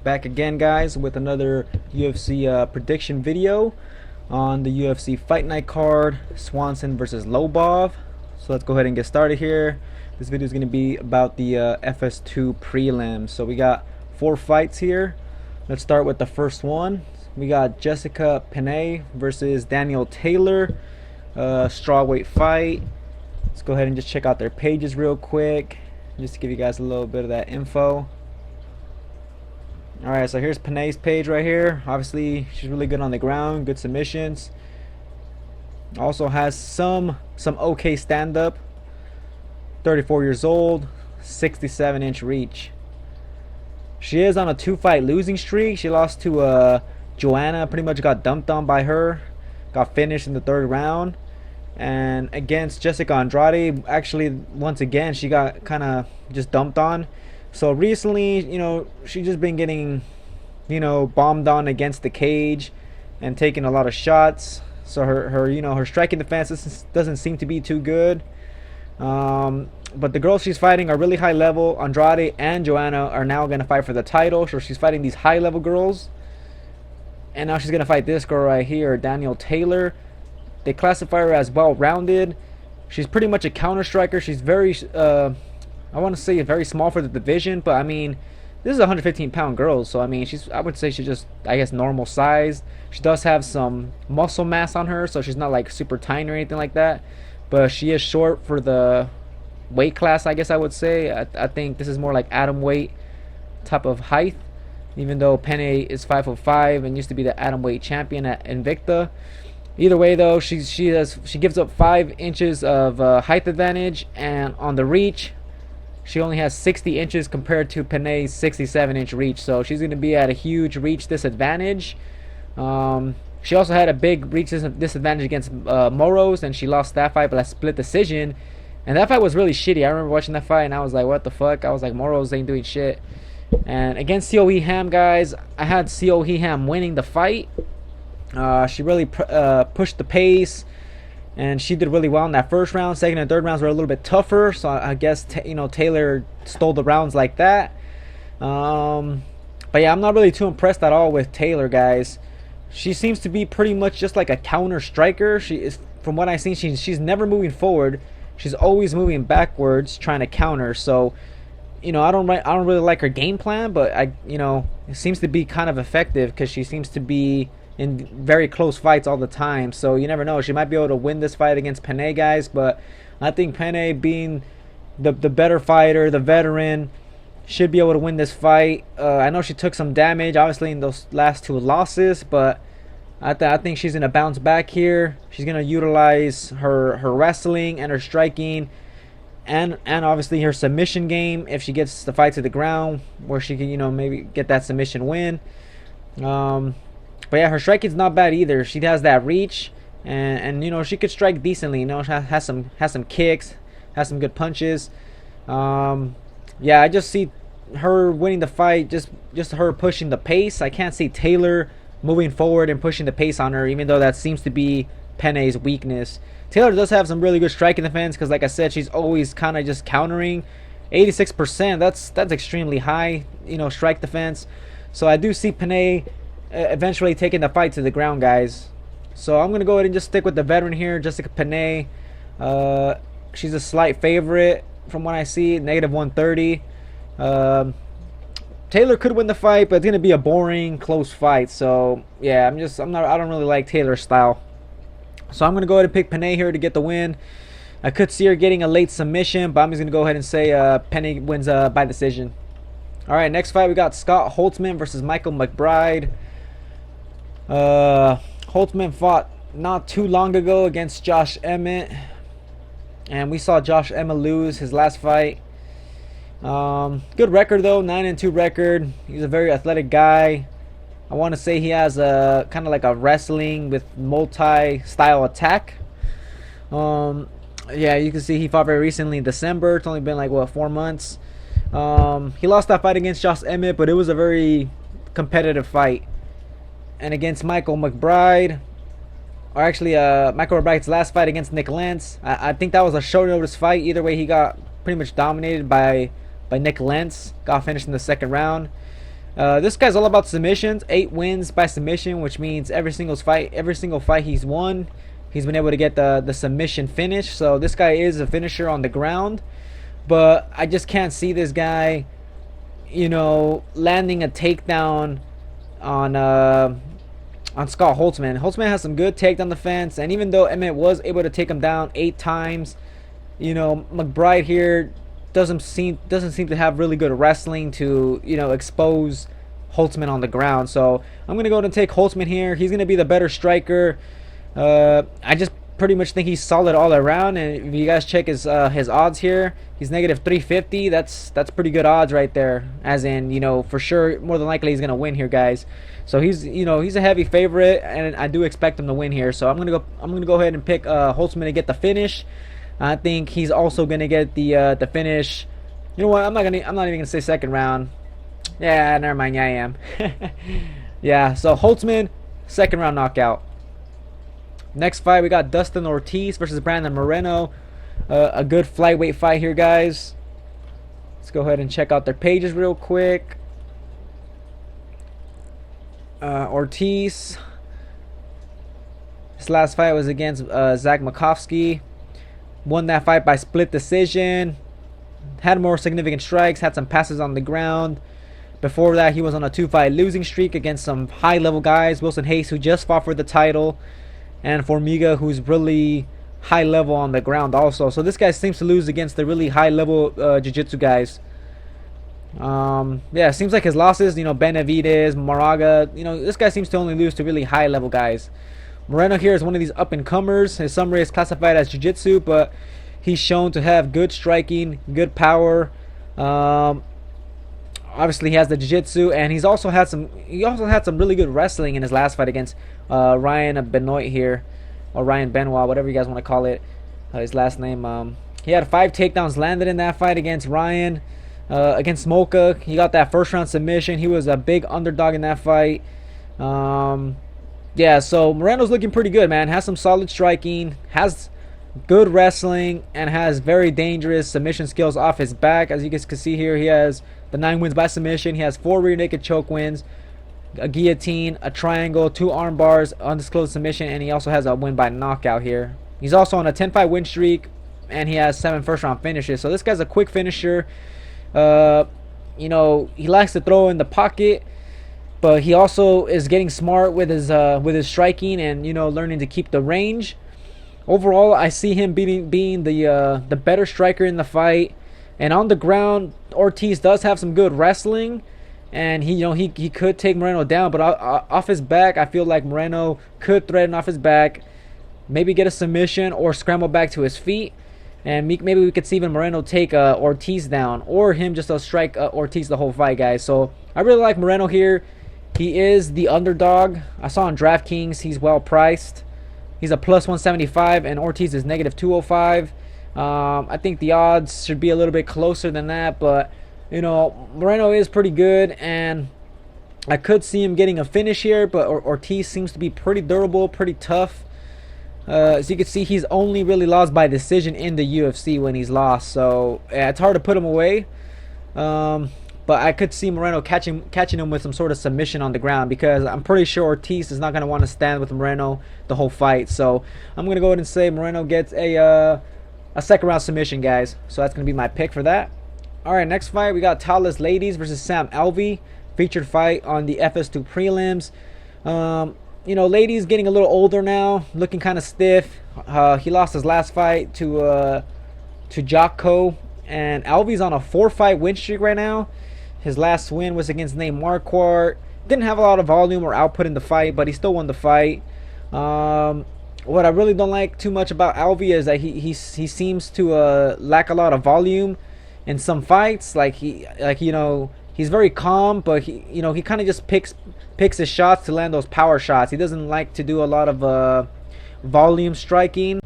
Back again, guys, with another UFC prediction video on the UFC Fight Night card, Swanson versus Lobov. So let's go ahead and get started here. This video is going to be about the FS2 Prelims. So we got 4 fights here. Let's start with the first one. We got Jessica Penn versus Daniel Taylor, strawweight fight. Let's go ahead and just check out their pages real quick, just to give you guys a little bit of that info. Alright, so here's Penn's page right here. Obviously, she's really good on the ground, good submissions. Also has some okay stand-up. 34 years old, 67-inch reach. She is on a 2-fight losing streak. She lost to Joanna, pretty much got dumped on by her. Got finished in the 3rd round. And against Jessica Andrade, actually, once again, she got kind of just dumped on. So recently, she's just been getting, bombed on against the cage and taking a lot of shots. So her striking defense doesn't seem to be too good. But the girls she's fighting are really high level. Andrade and Joanna are now going to fight for the title. So she's fighting these high level girls. And now she's going to fight this girl right here, Daniel Taylor. They classify her as well-rounded. She's pretty much a counter striker. She's very, I want to say very small for the division. But, I mean, this is a 115-pound girl. So, I mean, I would say she's just, I guess, normal sized. She does have some muscle mass on her. So she's not, like, super tiny or anything like that. But she is short for the weight class, I guess I would say. I think this is more like atom weight type of height. Even though Penn is 5'5" and used to be the atom weight champion at Invicta. Either way, though, she gives up 5 inches of height advantage, and on the reach, she only has 60 inches compared to Penn's 67-inch reach. So she's going to be at a huge reach disadvantage. She also had a big reach disadvantage against Moros, and she lost that fight, but a split decision. And that fight was really shitty. I remember watching that fight, and I was like, what the fuck? I was like, Moros ain't doing shit. And against C.O.E. Ham, guys, I had C.O.E. Ham winning the fight. She really pushed the pace, and she did really well in that first round. Second and third rounds were a little bit tougher, so I guess Taylor stole the rounds like that. But yeah, I'm not really too impressed at all with Taylor, guys. She seems to be pretty much just like a counter striker. She is, from what I've seen, she's never moving forward. She's always moving backwards, trying to counter. So, I don't really like her game plan, but it seems to be kind of effective because she seems to be in very close fights all the time. So you never know, she might be able to win this fight against Penn, guys. But I think Penn, being the better fighter, the veteran, should be able to win this fight. I know she took some damage, obviously, in those last 2 losses, but I think she's gonna bounce back here. She's gonna utilize her wrestling and her striking, and obviously her submission game if she gets the fight to the ground, where she can maybe get that submission win. But yeah, her striking's not bad either. She has that reach, and she could strike decently. Has some kicks, has some good punches. Yeah, I just see her winning the fight. Just her pushing the pace. I can't see Taylor moving forward and pushing the pace on her, even though that seems to be Penn's weakness. Taylor does have some really good striking defense because, like I said, she's always kind of just countering. 86%. That's extremely high. Strike defense. So I do see Penn eventually taking the fight to the ground, guys. So I'm gonna go ahead and just stick with the veteran here, Jessica Penn. She's a slight favorite from what I see, -130. Taylor could win the fight, but it's gonna be a boring, close fight. So yeah, I don't really like Taylor's style. So I'm gonna go ahead and pick Penn here to get the win. I could see her getting a late submission, but I'm just gonna go ahead and say Penn wins by decision. All right, next fight we got Scott Holtzman versus Michael McBride. Holtzman fought not too long ago against Josh Emmett, and we saw Josh Emmett lose his last fight. Good record though, 9-2 record. He's a very athletic guy. I want to say he has a kind of like a wrestling with multi-style attack. Yeah, you can see he fought very recently in December. It's only been like 4 months. He lost that fight against Josh Emmett, but it was a very competitive fight. And against Michael McBride, or actually Michael McBride's last fight against Nick Lentz, I think that was a short notice fight. Either way, he got pretty much dominated by Nick Lentz. Got finished in the 2nd round. This guy's all about submissions. 8 wins by submission, which means every single fight he's won, he's been able to get the submission finish. So this guy is a finisher on the ground, but I just can't see this guy, you know, landing a takedown on Scott Holtzman. Holtzman has some good takedown defense, and even though Emmett was able to take him down 8 times, you know, McBride here doesn't seem to have really good wrestling to, you know, expose Holtzman on the ground. So I'm gonna go ahead and take Holtzman here. He's gonna be the better striker. I just pretty much think he's solid all around, and if you guys check his odds here, he's negative 350. That's pretty good odds right there, as in, you know, for sure more than likely he's gonna win here, guys. So he's, you know, he's a heavy favorite, and I do expect him to win here. So I'm gonna go ahead and pick Holtzman to get the finish. I think he's also gonna get the finish. You know what? I'm not even gonna say second round. Yeah, never mind. Yeah, I am. Yeah. So Holtzman, second round knockout. Next fight, we got Dustin Ortiz versus Brandon Moreno. A good flyweight fight here, guys. Let's go ahead and check out their pages real quick. Ortiz, his last fight was against Zach Makovsky. Won that fight by split decision. Had more significant strikes. Had some passes on the ground. Before that, he was on a 2-fight losing streak against some high-level guys. Wilson Hayes, who just fought for the title, and Formiga, who's really high level on the ground also. So this guy seems to lose against the really high-level jiu-jitsu guys. Yeah, seems like his losses, you know, Benavidez, Moraga, you know, this guy seems to only lose to really high-level guys. Moreno here is one of these up-and-comers. His summary is classified as jiu-jitsu, but he's shown to have good striking, good power. Obviously, he has the jiu-jitsu, and he's also had some. He also had some really good wrestling in his last fight against Ryan Benoit here, or Ryan Benoit, whatever you guys want to call it. His last name. He had 5 takedowns landed in that fight against Ryan. Against Mocha, he got that first-round submission. He was a big underdog in that fight. Yeah, so Moreno's looking pretty good, man. Has some solid striking, has good wrestling, and has very dangerous submission skills off his back. As you guys can see here, he has the 9 wins by submission. He has 4 rear naked choke wins, a guillotine, a triangle, 2 arm bars, undisclosed submission, and he also has a win by knockout here. He's also on a 10-fight win streak, and he has 7 first-round finishes. So this guy's a quick finisher. You know, he likes to throw in the pocket, but he also is getting smart with his striking, and, you know, learning to keep the range. Overall, I see him being the better striker in the fight. And on the ground, Ortiz does have some good wrestling, and he could take Moreno down. But off his back, I feel like Moreno could threaten off his back, maybe get a submission or scramble back to his feet, and maybe we could see even Moreno take Ortiz down, or him just strike Ortiz the whole fight, guys. So I really like Moreno here. He is the underdog. I saw on DraftKings he's well priced. He's a plus 175, and Ortiz is negative 205. I think the odds should be a little bit closer than that, but, you know, Moreno is pretty good, and I could see him getting a finish here, but Ortiz seems to be pretty durable, pretty tough. As you can see, he's only really lost by decision in the UFC when he's lost, so yeah, it's hard to put him away. But I could see Moreno catching him with some sort of submission on the ground, because I'm pretty sure Ortiz is not going to want to stand with Moreno the whole fight. So I'm going to go ahead and say Moreno gets a second-round submission, guys. So that's going to be my pick for that. All right, next fight, we got Tallest Ladies versus Sam Alvey. Featured fight on the FS2 Prelims. You know, Ladies getting a little older now, looking kind of stiff. He lost his last fight to Jocko, and Alvey's on a 4-fight win streak right now. His last win was against Nate Marquardt. Didn't have a lot of volume or output in the fight, but he still won the fight. What I really don't like too much about Alvey is that he seems to lack a lot of volume in some fights. You know, he's very calm, but he kind of just picks his shots to land those power shots. He doesn't like to do a lot of volume striking.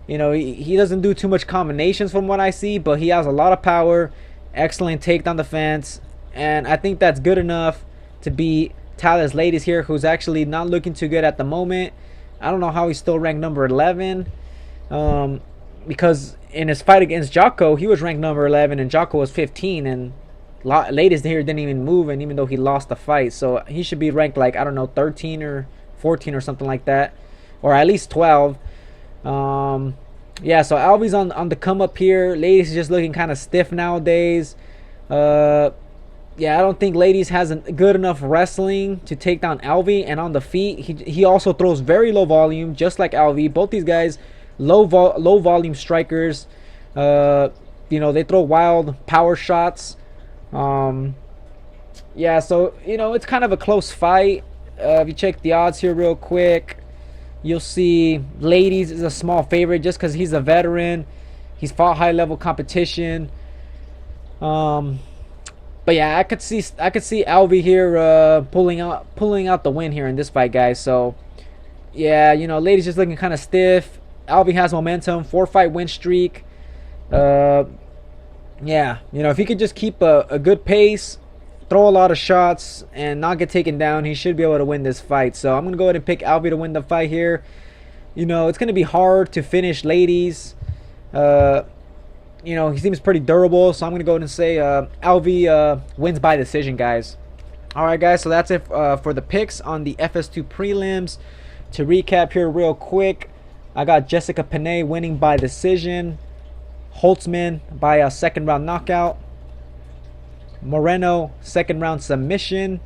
You know, he doesn't do too much combinations from what I see, but he has a lot of power, excellent takedown defense, and I think that's good enough to beat Tallest Ladies here, who's actually not looking too good at the moment. I don't know how he's still ranked number 11, because in his fight against Jocko, he was ranked number 11 and Jocko was 15, and Latest here didn't even move, and even though he lost the fight, so he should be ranked like, I don't know, 13 or 14 or something like that, or at least 12. Yeah, so Alvey's on the come up here. Ladies is just looking kind of stiff nowadays. Yeah, I don't think Ladies has a good enough wrestling to take down Alvey, and on the feet he also throws very low volume, just like Alvey. Both these guys low volume strikers. You know, they throw wild power shots. Yeah, so you know, it's kind of a close fight. If you check the odds here real quick, you'll see Ladies is a small favorite just because he's a veteran. He's fought high level competition. But yeah, I could see Alvey here pulling out the win here in this fight, guys. So yeah, you know, Ladies just looking kind of stiff. Alvey has momentum, 4-fight win streak. Yeah, you know, if he could just keep a good pace, throw a lot of shots, and not get taken down, he should be able to win this fight. So I'm gonna go ahead and pick Alvey to win the fight here. You know, it's gonna be hard to finish Ladies. You know, he seems pretty durable, so I'm going to go ahead and say Alvey wins by decision, guys. Alright, guys, so that's it for the picks on the FS2 prelims. To recap here real quick, I got Jessica Penn winning by decision, Holtzman by a second round knockout, Moreno second round submission,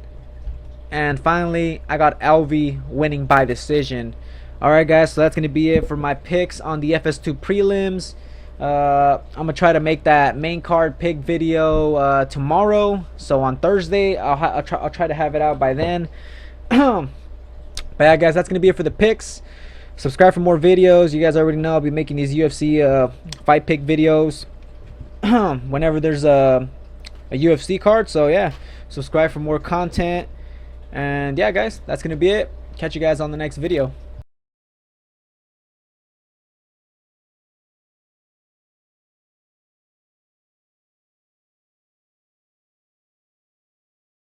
and finally I got Alvey winning by decision. Alright, guys, so that's going to be it for my picks on the FS2 prelims. I'm gonna try to make that main card pick video tomorrow, so on Thursday I'll try to have it out by then. But yeah, guys, that's gonna be it for the picks. Subscribe for more videos. You guys already know I'll be making these UFC fight pick videos whenever there's a UFC card. So yeah, subscribe for more content. And yeah, guys, that's gonna be it. Catch you guys on the next video.